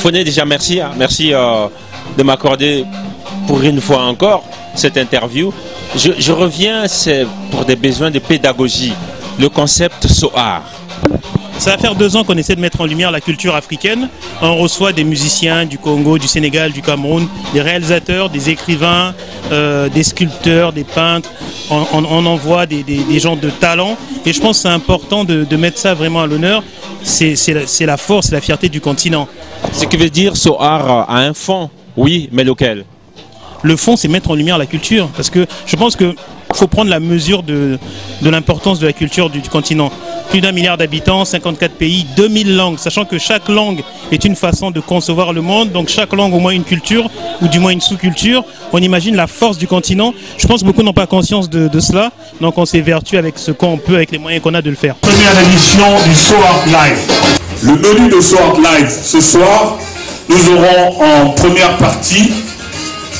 Foné, déjà merci, hein. Merci de m'accorder pour une fois encore cette interview. Je reviens, c'est pour des besoins de pédagogie, le concept SOAR. Ça va faire 2 ans qu'on essaie de mettre en lumière la culture africaine. On reçoit des musiciens du Congo, du Sénégal, du Cameroun, des réalisateurs, des écrivains, des sculpteurs, des peintres. On envoie des gens de talent. Et je pense que c'est important de mettre ça vraiment à l'honneur. C'est la force, la fierté du continent. Ce qui veut dire SOAR a un fond, oui, mais lequel? Le fond, c'est mettre en lumière la culture. Parce que je pense qu'il faut prendre la mesure de l'importance de la culture du continent. Plus d'1 milliard d'habitants, 54 pays, 2000 langues, sachant que chaque langue est une façon de concevoir le monde, donc chaque langue au moins une culture, ou du moins une sous-culture. On imagine la force du continent. Je pense que beaucoup n'ont pas conscience de cela, donc on s'évertue avec ce qu'on peut, avec les moyens qu'on a de le faire. Première édition du SOAR Live. Le menu de SOAR Live, ce soir, nous aurons en première partie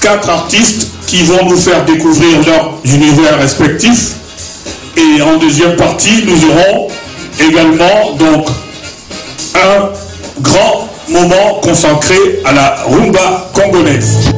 4 artistes qui vont nous faire découvrir leur univers respectif. Et en deuxième partie, nous aurons également donc un grand moment consacré à la rumba congolaise.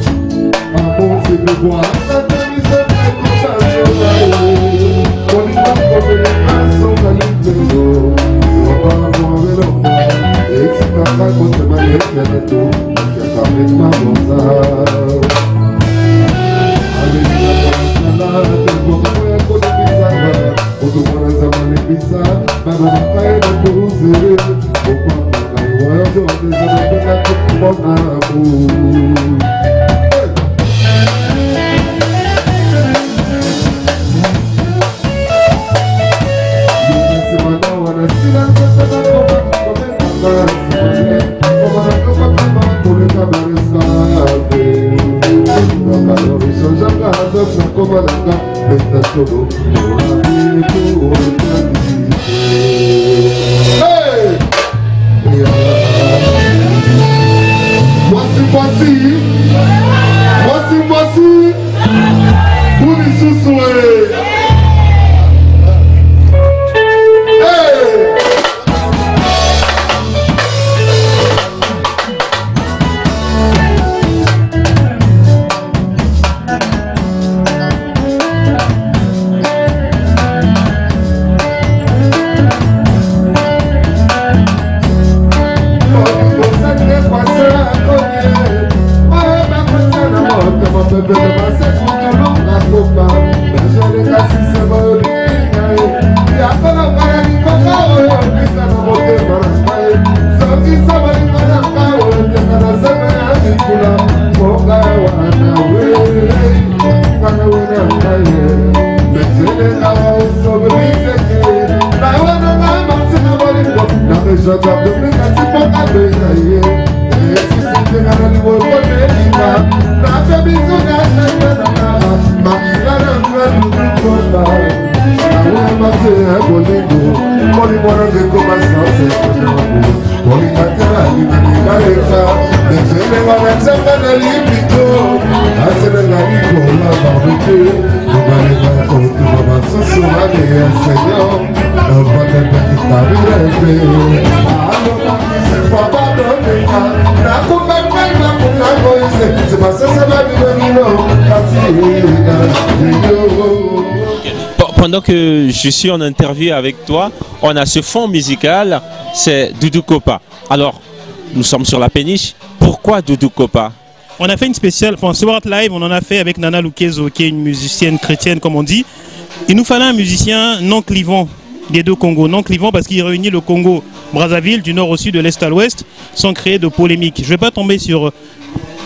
Pendant que je suis en interview avec toi, on a ce fond musical, c'est Doudou Kopa. Alors, nous sommes sur la péniche. Pourquoi Doudou Kopa? On a fait une spéciale, enfin, SOAR Live, on en a fait avec Nana Lukezo, qui est une musicienne chrétienne, comme on dit. Il nous fallait un musicien non clivant des 2 Congos. Non clivant parce qu'il réunit le Congo Brazzaville du nord au sud, de l'est à l'ouest, sans créer de polémique. Je ne vais pas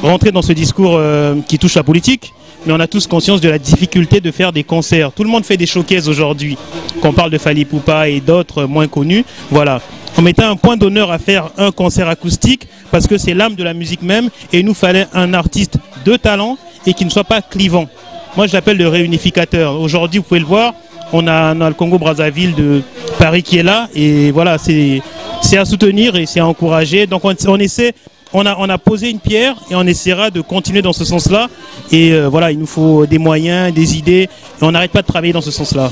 rentrer dans ce discours qui touche la politique, mais on a tous conscience de la difficulté de faire des concerts. Tout le monde fait des showcases aujourd'hui, qu'on parle de Fally Ipupa et d'autres moins connus. Voilà. On mettait un point d'honneur à faire un concert acoustique parce que c'est l'âme de la musique même et il nous fallait un artiste de talent et qui ne soit pas clivant. Moi, je l'appelle le réunificateur. Aujourd'hui, vous pouvez le voir, on a le Congo Brazzaville de Paris qui est là et voilà, c'est à soutenir et c'est à encourager. Donc on essaie. On a posé une pierre et on essaiera de continuer dans ce sens-là. Et voilà, il nous faut des moyens, des idées. Et on n'arrête pas de travailler dans ce sens-là.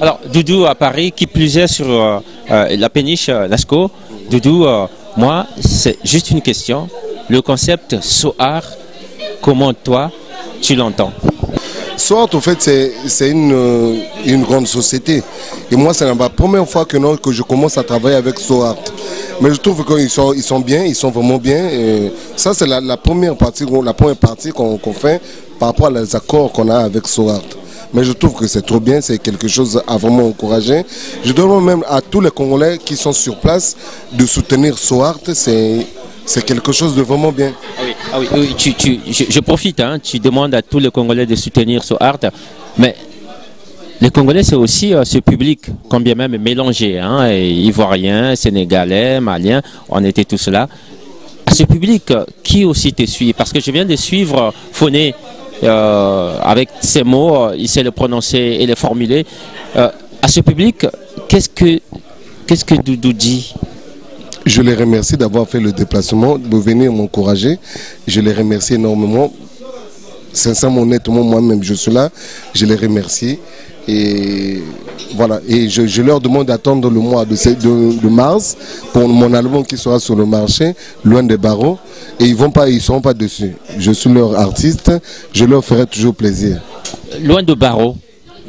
Alors, Doudou à Paris, qui plus est sur la péniche Lascaux. Doudou, moi, c'est juste une question. Le concept Soart, comment toi, tu l'entends? Soart, en fait, c'est une grande société. Et moi, c'est la première fois que je commence à travailler avec Soart. Mais je trouve qu'ils sont bien, ils sont vraiment bien. Et ça, c'est la première partie qu'on fait par rapport à les accords qu'on a avec Soart. Mais je trouve que c'est trop bien, c'est quelque chose à vraiment encourager. Je demande même à tous les Congolais qui sont sur place de soutenir Soart. C'est quelque chose de vraiment bien. Ah oui, je profite, hein, tu demandes à tous les Congolais de soutenir Soart, mais les Congolais, c'est aussi ce public, combien même mélangé, hein, ivoirien, sénégalais, malien, on était tous là. À ce public, qui aussi te suit? Parce que je viens de suivre Phoné, avec ces mots, il sait les prononcer et les formuler. À ce public, qu'est-ce que Doudou dit? Je les remercie d'avoir fait le déplacement, de venir m'encourager. Je les remercie énormément. Sincèrement, honnêtement, moi-même, je suis là. Je les remercie. Et voilà. Et je leur demande d'attendre le mois de mars pour mon album qui sera sur le marché, Loin des barreaux. Et ils ne seront pas dessus. Je suis leur artiste. Je leur ferai toujours plaisir. Loin de barreaux.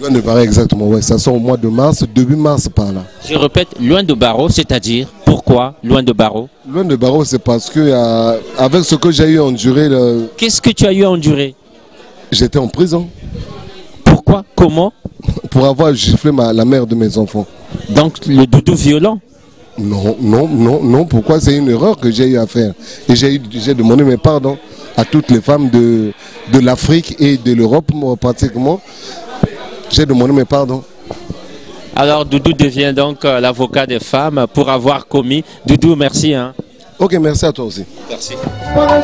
Loin de barreaux, exactement. Ouais, ça sort au mois de mars, début mars par là. Je répète, loin de barreaux, c'est-à-dire pourquoi loin de barreaux? Loin de barreaux, c'est parce que avec ce que j'ai eu à endurer. Qu'est-ce que tu as eu à endurer? J'étais en prison. Pourquoi? Comment? pour avoir giflé la mère de mes enfants. Donc le doudou violent? Non, non, non, non. Pourquoi? C'est une erreur que j'ai eu à faire. Et j'ai demandé mes pardons à toutes les femmes de l'Afrique et de l'Europe, pratiquement. J'ai demandé mes pardons. Alors Doudou devient donc l'avocat des femmes pour avoir commis. Doudou, merci. Hein. Ok, merci à toi aussi. Merci. Voilà.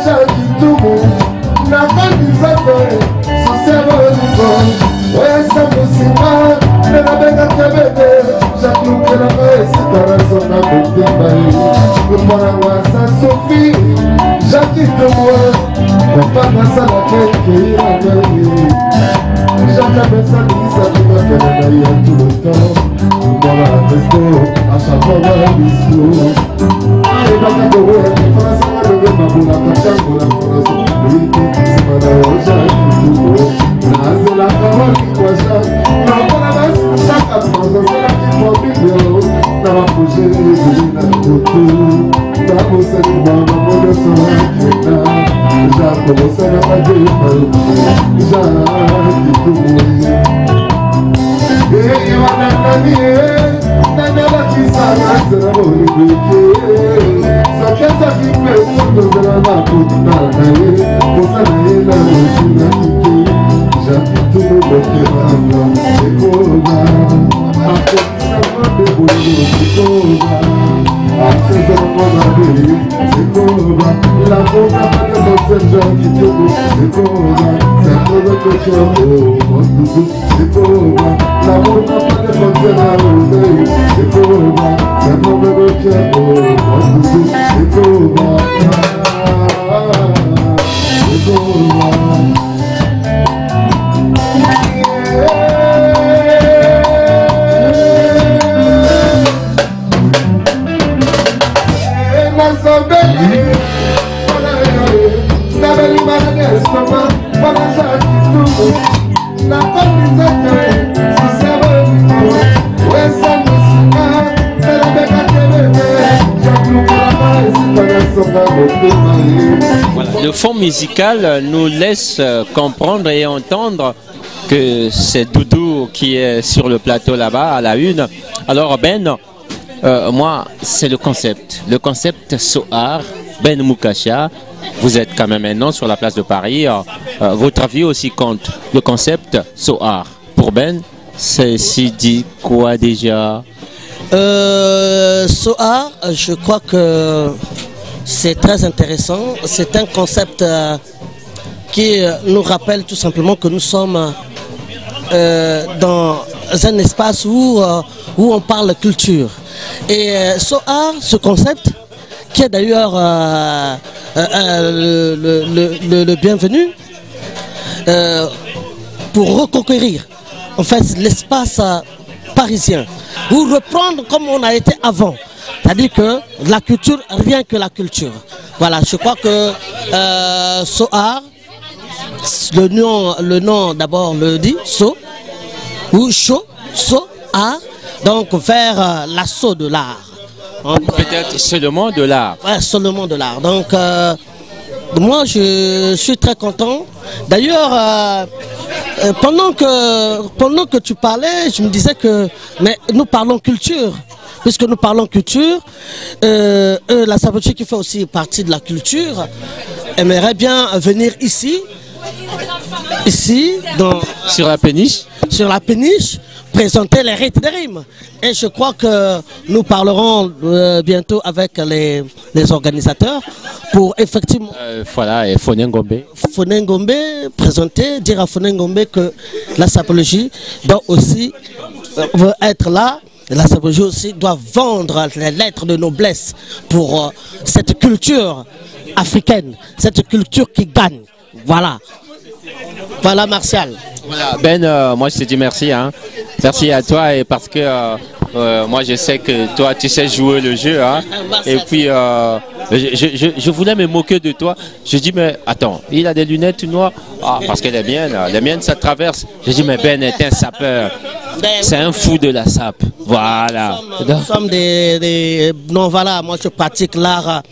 Le fond musical nous laisse comprendre et entendre que c'est Doudou qui est sur le plateau là-bas à la une. Alors Ben, moi c'est le concept Soar, Ben Moukasha. Vous êtes quand même un nom sur la place de Paris. Votre avis aussi compte. Le concept Soar pour Ben, c'est si dit quoi déjà? Soar, je crois que c'est très intéressant. C'est un concept qui nous rappelle tout simplement que nous sommes dans un espace où on parle culture. Et Soar, ce concept, qui est d'ailleurs le bienvenu pour reconquérir en fait l'espace parisien, ou reprendre comme on a été avant. C'est-à-dire que la culture, rien que la culture. Voilà, je crois que Soar, le nom d'abord le dit, So, ou Cho, Soar, donc vers l'assaut de l'art. Peut-être seulement de l'art. Ouais, seulement de l'art. Donc, moi, je suis très content. D'ailleurs, pendant que tu parlais, je me disais que mais nous parlons culture. Puisque nous parlons culture, la Sapologie qui fait aussi partie de la culture aimerait bien venir ici sur la péniche, présenter les rites des rimes. Et je crois que nous parlerons bientôt avec les organisateurs pour effectivement... voilà, et Fonen Gombe, présenter, dire à Fonen Gombe que la Sapologie doit aussi être là. La Sapologie aussi doit vendre les lettres de noblesse pour cette culture africaine, cette culture qui gagne. Voilà. Voilà, Martial. Voilà, Ben, moi je te dis merci. Hein. Merci à toi et parce que moi je sais que toi tu sais jouer le jeu. Hein. Et puis je voulais me moquer de toi. Je dis mais attends, il a des lunettes noires. Ah, parce que les miennes ça traverse. Je dis mais Ben est un sapeur. C'est un fou de la sape. Voilà. Nous sommes non, voilà, moi je pratique l'art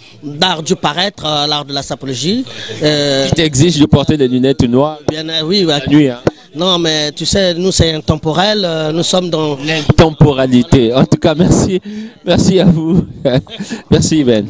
du paraître, l'art de la sapologie. Qui t'exige de porter des lunettes noires? Bien, oui, la nuit. Hein. Non, mais tu sais, nous, c'est intemporel. Nous sommes dans... L'intemporalité. En tout cas, merci. Merci à vous. Merci, Ben.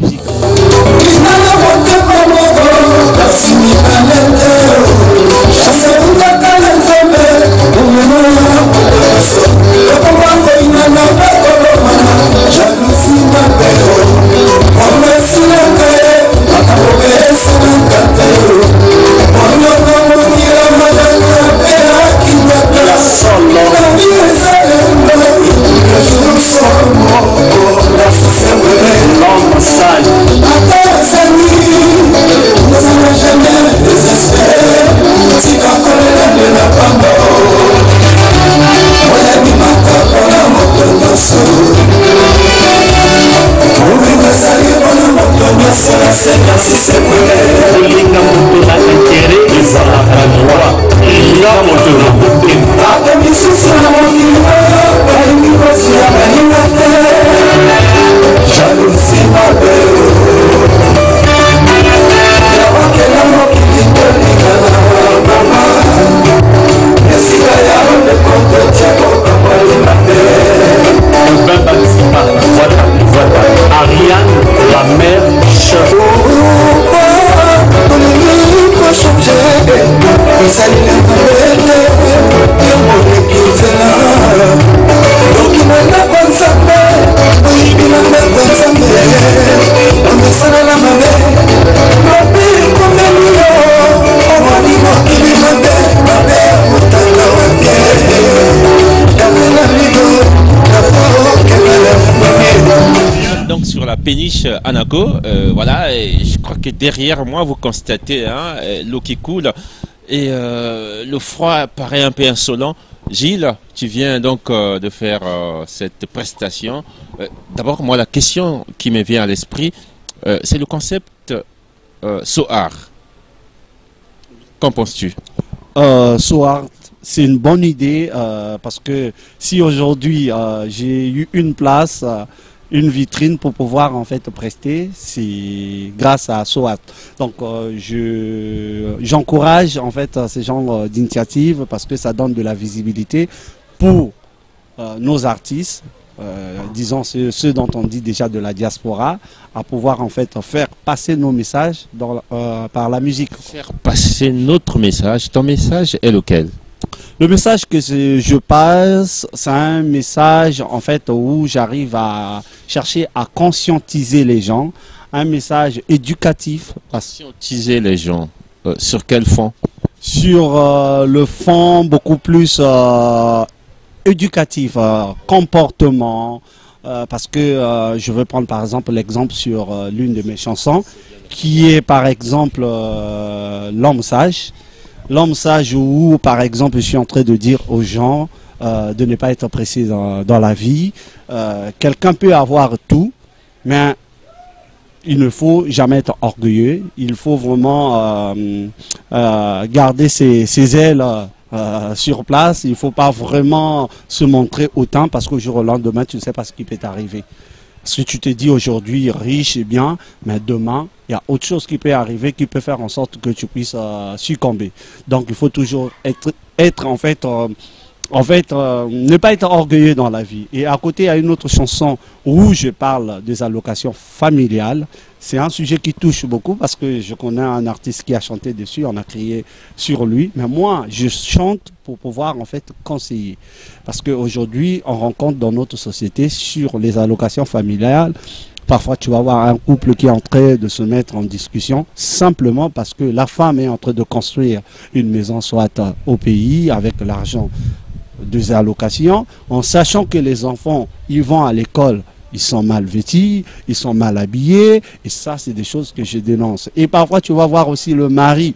Péniche Anaco, voilà, et je crois que derrière moi vous constatez l'eau qui coule et le froid paraît un peu insolent. Gilles, tu viens donc de faire cette prestation. D'abord, moi, la question qui me vient à l'esprit, c'est le concept SOAR. Qu'en penses-tu? SOAR, c'est une bonne idée parce que si aujourd'hui j'ai eu une place, une vitrine pour pouvoir en fait prester, c'est grâce à SOAR. Donc j'encourage en fait ces genres d'initiatives parce que ça donne de la visibilité pour nos artistes, disons ceux dont on dit déjà de la diaspora, à pouvoir en fait faire passer nos messages par la musique. Faire passer notre message. Ton message est lequel? Le message que je passe, c'est un message en fait où j'arrive à chercher à conscientiser les gens, un message éducatif. Conscientiser les gens, sur quel fond? Sur le fond beaucoup plus éducatif, comportement, parce que je veux prendre par exemple l'exemple sur l'une de mes chansons, qui est par exemple L'homme sage. L'homme sage où, par exemple, je suis en train de dire aux gens de ne pas être pressés dans la vie. Quelqu'un peut avoir tout, mais il ne faut jamais être orgueilleux. Il faut vraiment garder ses ailes sur place. Il ne faut pas vraiment se montrer autant parce qu'au jour au lendemain, tu ne sais pas ce qui peut t'arriver. Parce que tu te dis aujourd'hui riche et bien, mais demain, il y a autre chose qui peut arriver qui peut faire en sorte que tu puisses succomber. Donc il faut toujours être en fait, ne pas être orgueilleux dans la vie. Et à côté, il y a une autre chanson où je parle des allocations familiales. C'est un sujet qui touche beaucoup parce que je connais un artiste qui a chanté dessus, on a crié sur lui. Mais moi, je chante pour pouvoir en fait conseiller. Parce qu'aujourd'hui, on rencontre dans notre société sur les allocations familiales, parfois tu vas voir un couple qui est en train de se mettre en discussion simplement parce que la femme est en train de construire une maison soit au pays avec l'argent des allocations, en sachant que les enfants, ils vont à l'école, ils sont mal vêtus, ils sont mal habillés, et ça c'est des choses que je dénonce. Et parfois tu vas voir aussi le mari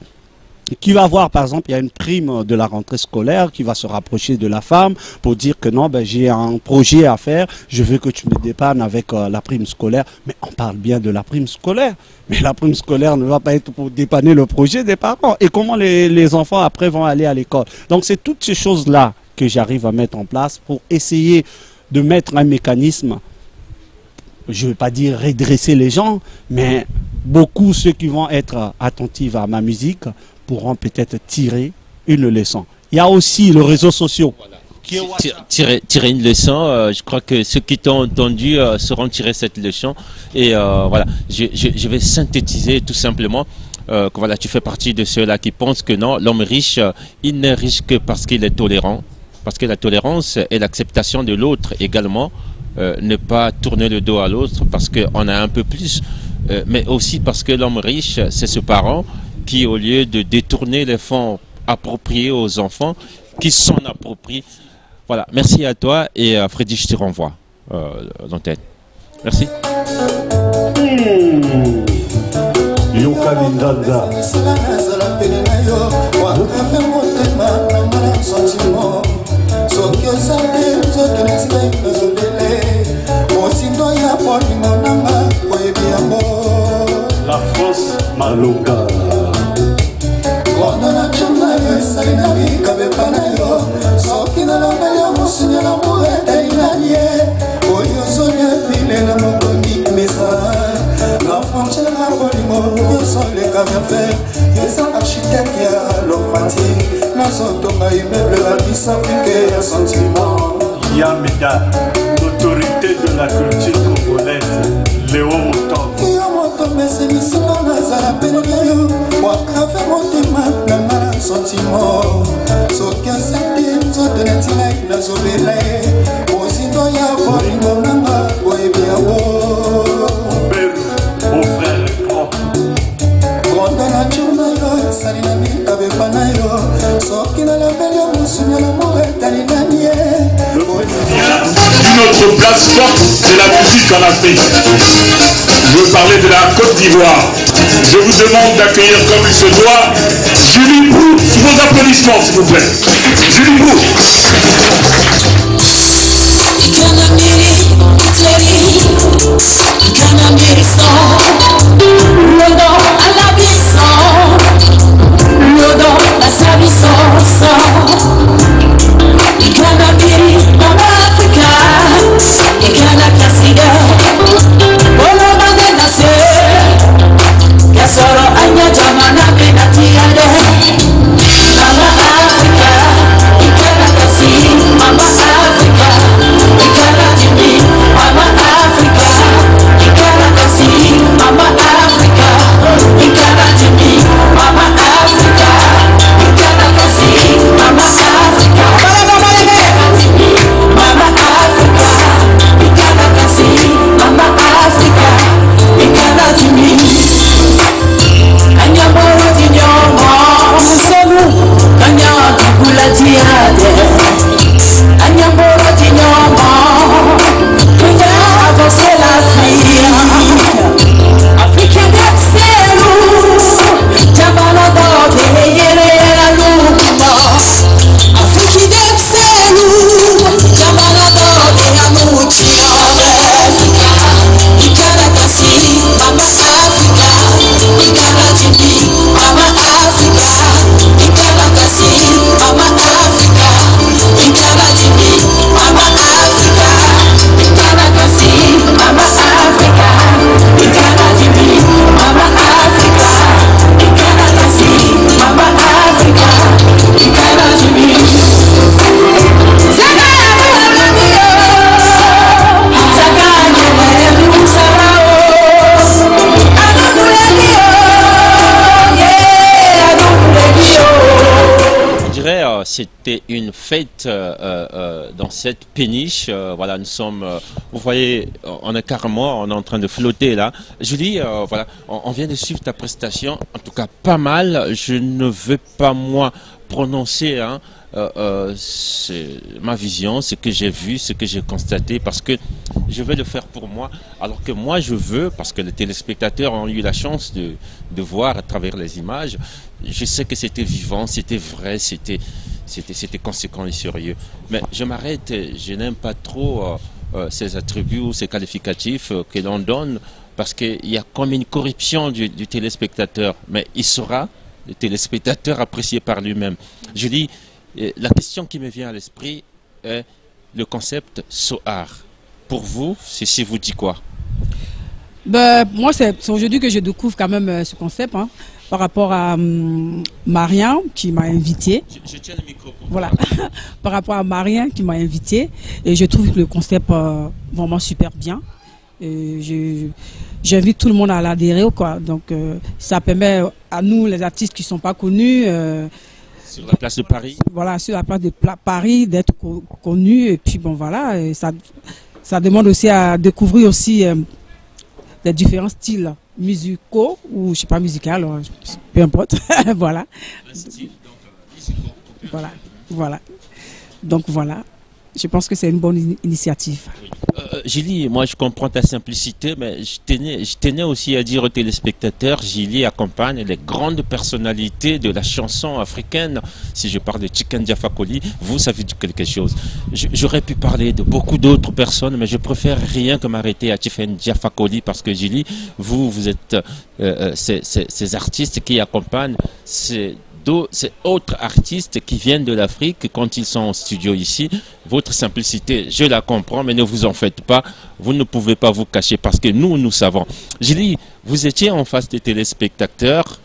qui va voir, par exemple, il y a une prime de la rentrée scolaire qui va se rapprocher de la femme pour dire que non, ben, j'ai un projet à faire, je veux que tu me dépannes avec la prime scolaire. Mais on parle bien de la prime scolaire. Mais la prime scolaire ne va pas être pour dépanner le projet des parents. Et comment les enfants après vont aller à l'école? Donc c'est toutes ces choses-là que j'arrive à mettre en place pour essayer de mettre un mécanisme, je ne veux pas dire redresser les gens, mais beaucoup ceux qui vont être attentifs à ma musique pourront peut-être tirer une leçon. il y a aussi le réseau social. Tirer une leçon, je crois que ceux qui t'ont entendu sauront tirer cette leçon. Et voilà, je vais synthétiser tout simplement que voilà, tu fais partie de ceux-là qui pensent que non, l'homme riche, il n'est riche que parce qu'il est tolérant. Parce que la tolérance et l'acceptation de l'autre également, ne pas tourner le dos à l'autre parce qu'on a un peu plus, mais aussi parce que l'homme riche, c'est ce parent qui, au lieu de détourner les fonds appropriés aux enfants, qui s'en approprient. Voilà, merci à toi et Freddy, je te renvoie l'antenne. Merci. La France Maloka. Yamida, l'autorité de la culture congolaise, Léo Moton. Mon frère est propre. D'une autre place forte de la musique en Afrique. Je veux parler de la Côte d'Ivoire. Je vous demande d'accueillir comme il se doit Julie Brou, sous vos applaudissements s'il vous plaît. Julie Brou. C'était une fête dans cette péniche. Voilà, nous sommes, vous voyez, on est carrément, on est en train de flotter là. Julie, voilà, on vient de suivre ta prestation, en tout cas pas mal. Je ne veux pas moi prononcer, hein, c'est ma vision, ce que j'ai vu, ce que j'ai constaté, parce que je vais le faire pour moi, alors que moi je veux, parce que les téléspectateurs ont eu la chance de voir à travers les images. Je sais que c'était vivant, c'était vrai, c'était conséquent et sérieux. Mais je m'arrête, je n'aime pas trop ces attributs ou ces qualificatifs que l'on donne, parce qu'il y a comme une corruption du téléspectateur. Mais il sera, le téléspectateur, apprécié par lui-même. Je dis, la question qui me vient à l'esprit est le concept SOAR. Pour vous, ceci vous dit quoi? Ben, moi, c'est aujourd'hui que je découvre quand même ce concept. Hein. par rapport à Marien qui m'a invité. Je tiens le micro. Voilà, par rapport à Marien qui m'a invité. Et je trouve que le concept vraiment super bien. J'invite tout le monde à l'adhérer, quoi. Donc ça permet à nous, les artistes qui ne sont pas connus, sur la place de Paris. Voilà, sur la place de Paris, d'être connus. Et puis bon, voilà, et ça demande aussi à découvrir aussi les différents styles musicaux ou je sais pas musical, peu importe. Voilà. Le style, donc, voilà. Donc voilà. Je pense que c'est une bonne initiative. Gilly, moi je comprends ta simplicité, mais je tenais aussi à dire aux téléspectateurs, Gilly accompagne les grandes personnalités de la chanson africaine. Si je parle de Tiken Jah Fakoly, vous savez quelque chose. J'aurais pu parler de beaucoup d'autres personnes, mais je préfère rien que m'arrêter à Tiken Jah Fakoly parce que Gilly, vous êtes ces artistes qui accompagnent ces autres artistes qui viennent de l'Afrique quand ils sont en studio ici. Votre simplicité, je la comprends, mais ne vous en faites pas. Vous ne pouvez pas vous cacher parce que nous savons. Gilly, vous étiez en face des téléspectateurs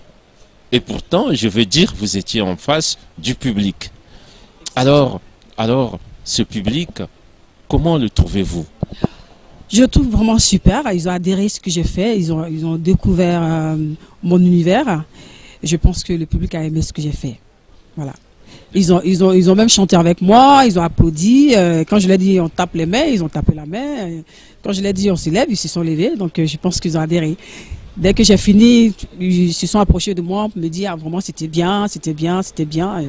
et pourtant, je veux dire, vous étiez en face du public. Alors, ce public, comment le trouvez-vous? Je le trouve vraiment super. Ils ont adhéré à ce que j'ai fait. Ils ont découvert mon univers. Je pense que le public a aimé ce que j'ai fait. Voilà. Ils ont même chanté avec moi, ils ont applaudi. Quand je leur ai dit on tape les mains, ils ont tapé la main. Quand je leur ai dit on se lève, ils se sont levés. Donc je pense qu'ils ont adhéré. Dès que j'ai fini, ils se sont approchés de moi pour me dire ah, vraiment c'était bien, c'était bien, c'était bien.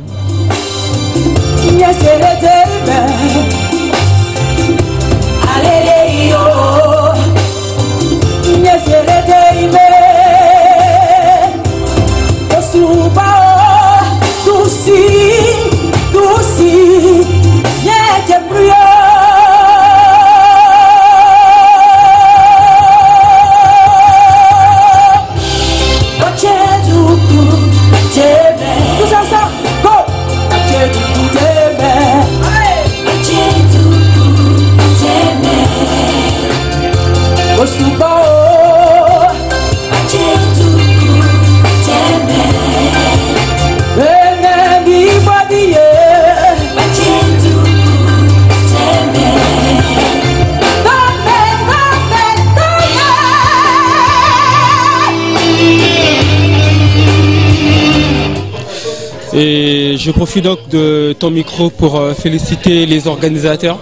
Et je profite donc de ton micro pour féliciter les organisateurs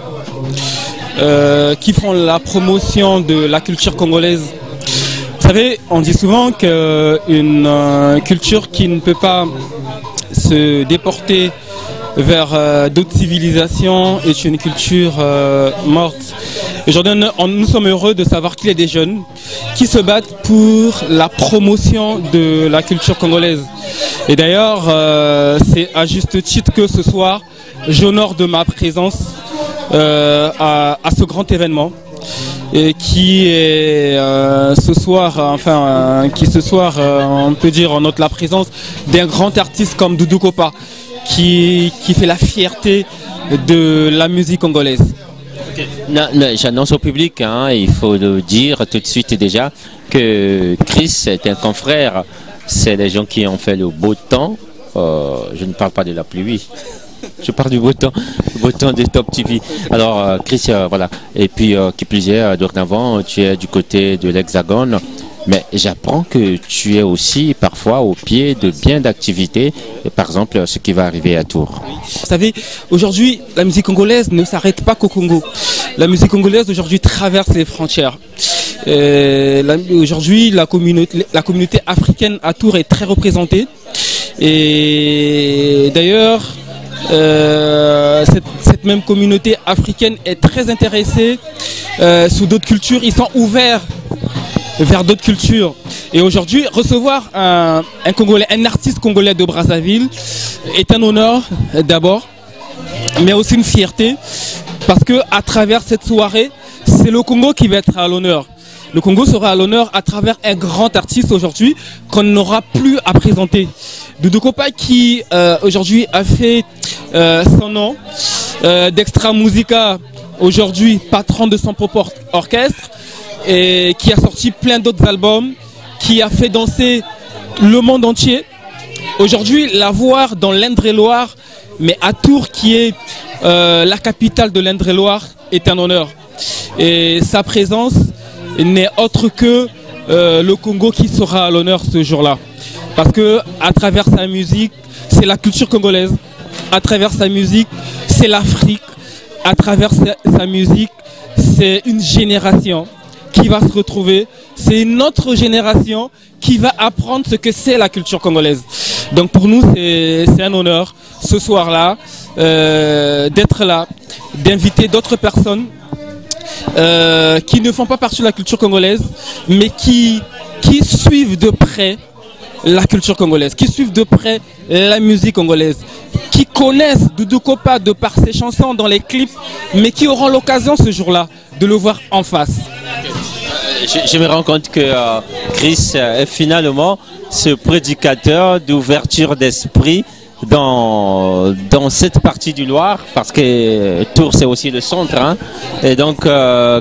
qui font la promotion de la culture congolaise. Vous savez, on dit souvent qu'une culture qui ne peut pas se déporter vers d'autres civilisations est une culture morte. Aujourd'hui, nous sommes heureux de savoir qu'il y a des jeunes qui se battent pour la promotion de la culture congolaise. Et d'ailleurs, c'est à juste titre que ce soir, j'honore de ma présence à ce grand événement. Et qui est ce soir, on peut dire, on note la présence d'un grand artiste comme Doudou Kopa, qui fait la fierté de la musique congolaise. J'annonce au public, il faut le dire tout de suite déjà, que Chris est un confrère. C'est les gens qui ont fait le beau temps. Je ne parle pas de la pluie. Je parle du beau temps de Top TV. Alors, Chris, voilà. Et puis, qui plus est, dorénavant, tu es du côté de l'Hexagone. Mais j'apprends que tu es aussi parfois au pied de bien d'activités. Par exemple, ce qui va arriver à Tours. Vous savez, aujourd'hui, la musique congolaise ne s'arrête pas qu'au Congo. La musique congolaise, aujourd'hui, traverse les frontières. Aujourd'hui, la communauté africaine à Tours est très représentée. Et d'ailleurs, cette même communauté africaine est très intéressée sous d'autres cultures. Ils sont ouverts vers d'autres cultures. Et aujourd'hui, recevoir un artiste congolais de Brazzaville est un honneur d'abord, mais aussi une fierté, parce que à travers cette soirée, c'est le Congo qui va être à l'honneur. Le Congo sera à l'honneur à travers un grand artiste aujourd'hui qu'on n'aura plus à présenter. Doudou Kopa qui aujourd'hui a fait son nom, d'Extra Musica, aujourd'hui patron de son propre orchestre, et qui a sorti plein d'autres albums, qui a fait danser le monde entier. Aujourd'hui, la voir dans l'Indre-et-Loire, mais à Tours, qui est la capitale de l'Indre-et-Loire, est un honneur. Et sa présence n'est autre que le Congo qui sera à l'honneur ce jour-là. Parce que à travers sa musique, c'est la culture congolaise. À travers sa musique, c'est l'Afrique. À travers sa musique, c'est une génération qui va se retrouver. C'est une autre génération qui va apprendre ce que c'est la culture congolaise. Donc pour nous, c'est un honneur ce soir-là d'être là, d'inviter d'autres personnes qui ne font pas partie de la culture congolaise, mais qui suivent de près la culture congolaise, qui suivent de près la musique congolaise, qui connaissent Doudou Kopa de par ses chansons dans les clips, mais qui auront l'occasion ce jour-là de le voir en face. Je me rends compte que Chris est finalement ce prédicateur d'ouverture d'esprit dans cette partie du Loire, parce que Tours c'est aussi le centre, hein. Et donc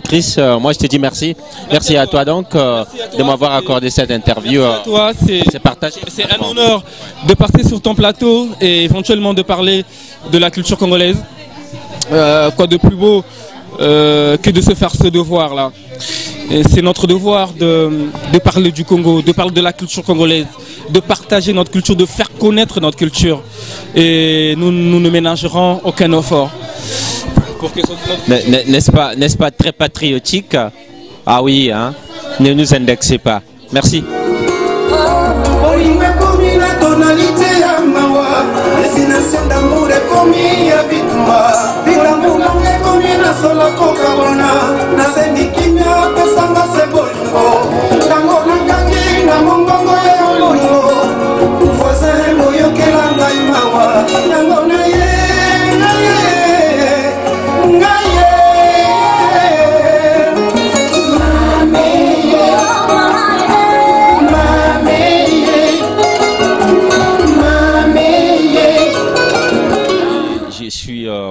Chris, moi je te dis merci. Merci à toi donc de m'avoir accordé cette interview. Toi, c'est partagé. C'est un honneur de passer sur ton plateau et éventuellement de parler de la culture congolaise. Quoi de plus beau que de se faire ce devoir là. C'est notre devoir de parler du Congo, de parler de la culture congolaise, de partager notre culture, de faire connaître notre culture. Et nous ne ménagerons aucun effort. N'est-ce pas très patriotique? Ah oui, hein? Ne nous indexez pas. Merci.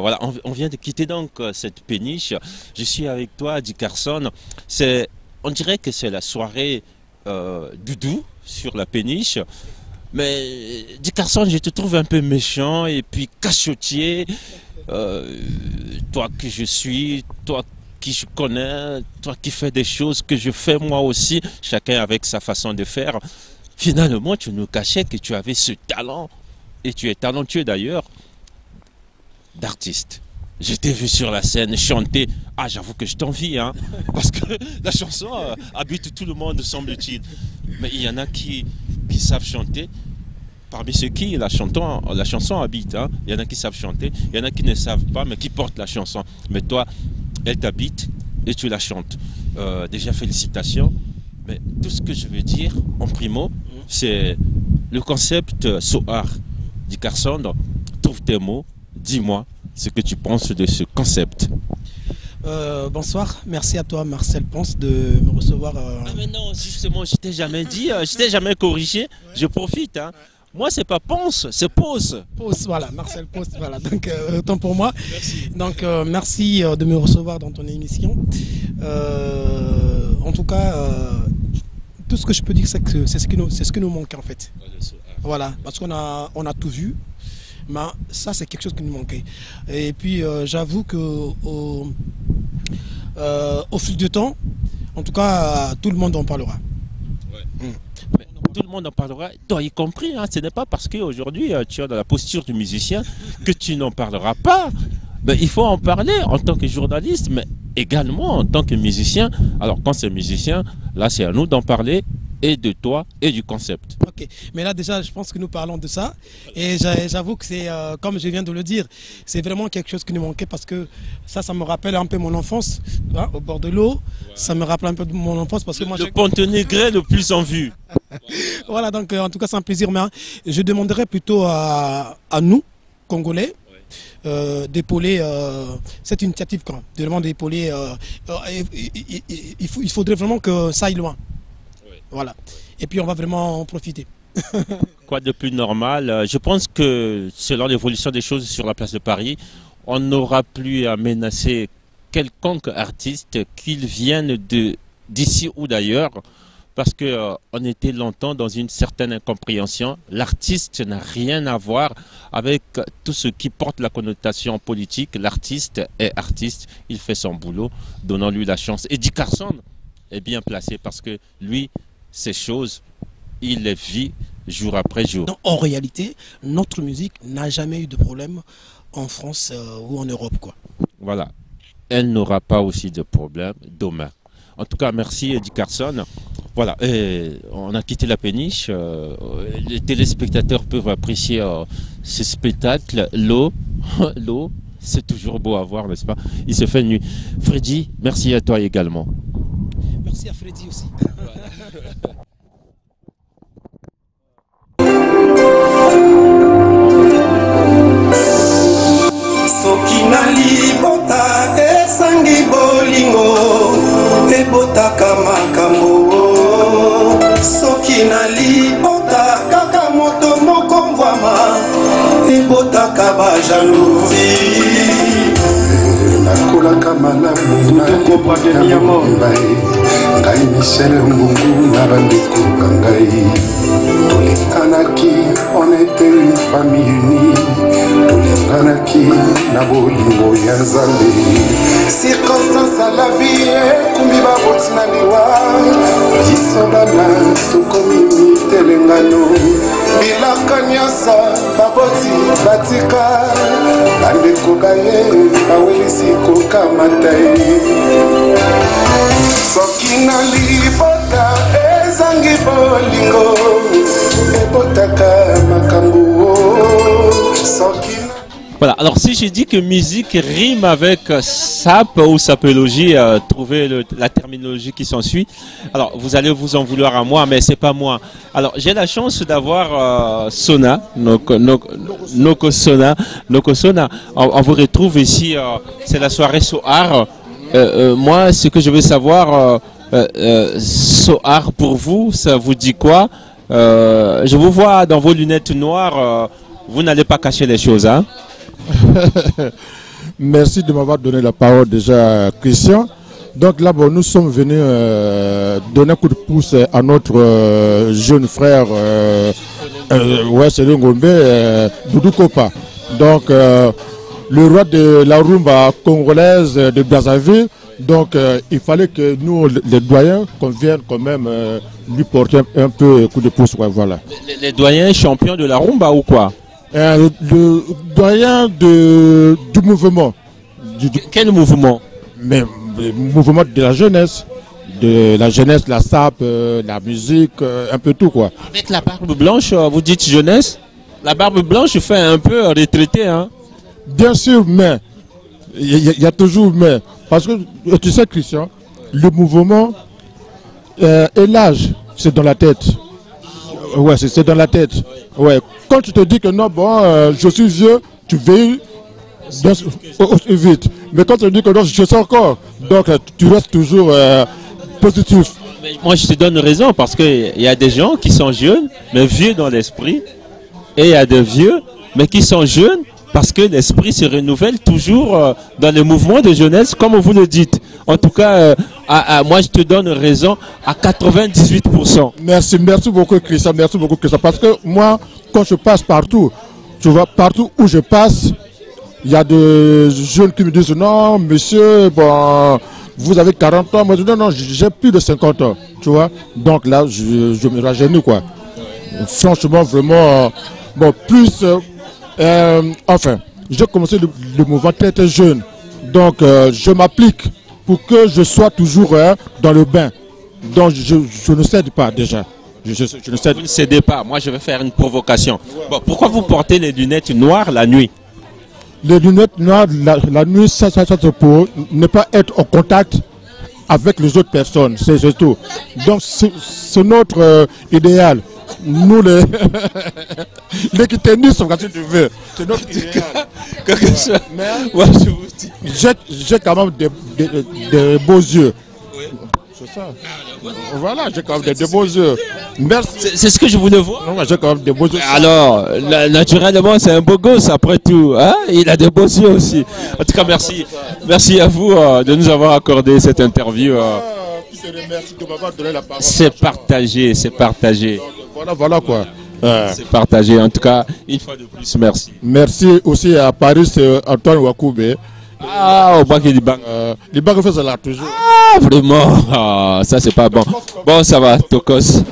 Voilà, on vient de quitter donc cette péniche. Je suis avec toi, Dick Carson. On dirait que c'est la soirée doudou sur la péniche. Mais Dick Carson, je te trouve un peu méchant et puis cachotier. Toi que je suis, toi qui je connais, toi qui fais des choses que je fais moi aussi, chacun avec sa façon de faire. Finalement, tu nous cachais que tu avais ce talent, et tu es talentueux d'ailleurs, d'artiste. Je t'ai vu sur la scène chanter. Ah, j'avoue que je t'envie, hein, parce que la chanson habite tout le monde, semble-t-il. Mais il y en a qui savent chanter. Parmi ceux qui la chanson habite, hein. Il y en a qui savent chanter, il y en a qui ne savent pas, mais qui portent la chanson. Mais toi, elle t'habite et tu la chantes. Déjà, félicitations. Mais tout ce que je veux dire, en primo, c'est le concept Soar. Dick Carson, trouve tes mots. Dis-moi ce que tu penses de ce concept. Bonsoir, merci à toi Marcel Ponce de me recevoir. Ah mais non, justement, je t'ai jamais dit, je t'ai jamais corrigé, ouais. Je profite. Hein. Ouais. Moi c'est pas Ponce, c'est Pose. Pose, voilà, Marcel Ponce, voilà, donc autant pour moi. Merci. Donc merci de me recevoir dans ton émission. En tout cas, tout ce que je peux dire, c'est que c'est ce qui nous manque en fait. Voilà, parce qu'on a tout vu. Mais ça, c'est quelque chose qui nous manquait. Et puis, j'avoue qu'au fil du temps, en tout cas, tout le monde en parlera. Ouais. Mais tout le monde en parlera, toi y compris. Hein, ce n'est pas parce qu'aujourd'hui, tu es dans la posture du musicien que tu n'en parleras pas. Mais il faut en parler en tant que journaliste, mais également en tant que musicien. Alors, quand c'est musicien, là, c'est à nous d'en parler. Et de toi et du concept. Ok, mais là déjà je pense que nous parlons de ça et j'avoue que c'est comme je viens de le dire, c'est vraiment quelque chose qui nous manquait parce que ça me rappelle un peu mon enfance, hein, au bord de l'eau, ouais. Ça me rappelle un peu de mon enfance parce que moi le Pontenegret le plus en vue. Voilà, donc en tout cas c'est un plaisir, mais je demanderais plutôt à nous, Congolais, d'épauler cette initiative quand même, de vraiment d'épauler, il faudrait vraiment que ça aille loin. Voilà. Et puis on va vraiment en profiter. Quoi de plus normal? Je pense que selon l'évolution des choses sur la place de Paris, on n'aura plus à menacer quelconque artiste, qu'il vienne d'ici ou d'ailleurs, parce que on était longtemps dans une certaine incompréhension. L'artiste n'a rien à voir avec tout ce qui porte la connotation politique. L'artiste est artiste, il fait son boulot, donnons-lui la chance. Eddie Carson est bien placé parce que lui, ces choses, il les vit jour après jour. Donc, en réalité, notre musique n'a jamais eu de problème en France ou en Europe, quoi. Voilà. Elle n'aura pas aussi de problème demain. En tout cas, merci Eddie Carson. Voilà, on a quitté la péniche. Les téléspectateurs peuvent apprécier ce spectacle. L'eau, l'eau, c'est toujours beau à voir, n'est-ce pas? Il se fait nuit. Freddy, merci à toi également. Merci à Freddy aussi. Sokina libota esangi bolingo ebotaka makambo Sokina libota kaka moto moko mvwama ebotaka bajalousi nakolaka malamu nakopatemiyamombai ngai Michel Ngungu na bandeko ngai tolinganaki on était une famille unie tolinganaki na bolingo ya Nzambe circonstance à la vie ekumbi baboti na liwa biso bana tokomi mitelengano bilaka nyonso baboti batika bandeko baye bawelisi kokamata ye soki na libota ezangi bolingo ebotaka makambo soki. Voilà, alors si je dis que musique rime avec sap ou sapologie, trouvez la terminologie qui s'ensuit. Alors vous allez vous en vouloir à moi, mais c'est pas moi. Alors j'ai la chance d'avoir Sona, Noko Sona. On vous retrouve ici, c'est la soirée Soar. Moi, ce que je veux savoir, Soar pour vous, ça vous dit quoi? Je vous vois dans vos lunettes noires, vous n'allez pas cacher les choses, hein? Merci de m'avoir donné la parole déjà, Christian. Donc là, bon, nous sommes venus donner un coup de pouce à notre jeune frère, Céline Ngombe, Doudou Kopa. Donc, le roi de la rumba congolaise de Brazzaville. Donc, il fallait que nous, les doyens, qu'on vienne quand même lui porter un peu coup de pouce. Ouais, voilà. Les doyens champions de la rumba ou quoi? Le doyen du mouvement. Quel mouvement? Mais le mouvement de la jeunesse. De la jeunesse, la sape, la musique, un peu tout quoi. Avec la barbe blanche, vous dites jeunesse? La barbe blanche fait un peu retraité, hein? Bien sûr, mais il y a toujours mais. Parce que tu sais, Christian, le mouvement et l'âge, c'est dans la tête. Ouais, c'est dans la tête. Ouais. Quand tu te dis que non, bon, je suis vieux, tu vieillis aussi vite. Mais quand tu te dis que non, je suis encore, donc tu restes toujours positif. Mais moi, je te donne raison parce qu'il y a des gens qui sont jeunes, mais vieux dans l'esprit. Et il y a des vieux, mais qui sont jeunes parce que l'esprit se renouvelle toujours dans le mouvement de jeunesse, comme vous le dites. En tout cas, moi, je te donne raison à 98%. Merci beaucoup, Christian. Merci beaucoup, Christian. Parce que moi, quand je passe partout, tu vois, partout où je passe, il y a des jeunes qui me disent non, monsieur, bon, vous avez 40 ans. Moi, je dis non, j'ai plus de 50 ans. Tu vois, donc là, je me rajeunis, quoi. Franchement, vraiment, bon, plus. Enfin, j'ai commencé le mouvement très très jeune. Donc, je m'applique pour que je sois toujours dans le bain. Donc, je ne cède pas déjà. Je ne cède. Vous ne cédez pas. Moi, je vais faire une provocation. Bon, pourquoi vous portez les lunettes noires la nuit? Les lunettes noires la nuit, ça c'est pour ne pas être en contact avec les autres personnes. C'est tout. Donc, c'est notre idéal. Nous, les tennis, si tu veux, c'est notre idéal. Moi, je vous dis. J'ai quand même des beaux yeux. Oui. C'est ça. Voilà, j'ai quand même des beaux yeux. Merci. C'est ce que je voulais voir. Non, j'ai quand même des beaux yeux. Alors, naturellement, c'est un beau gosse après tout. Hein? Il a des beaux yeux aussi. En tout cas, merci. Merci à vous de nous avoir accordé cette interview. se remercie de m'avoir donné la parole. C'est partagé, c'est partagé. Voilà quoi. C'est partagé. En tout cas, une fois de plus, merci. Merci aussi à Paris, Antoine Wakoube. Ah, au bac du banc. Les banques font ça là toujours. Ah, vraiment. Ah, ça, c'est pas bon. Bon, ça va, Tokos.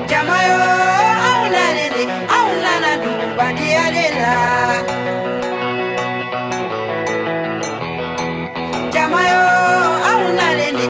Jamayo, aulana du, badia de la.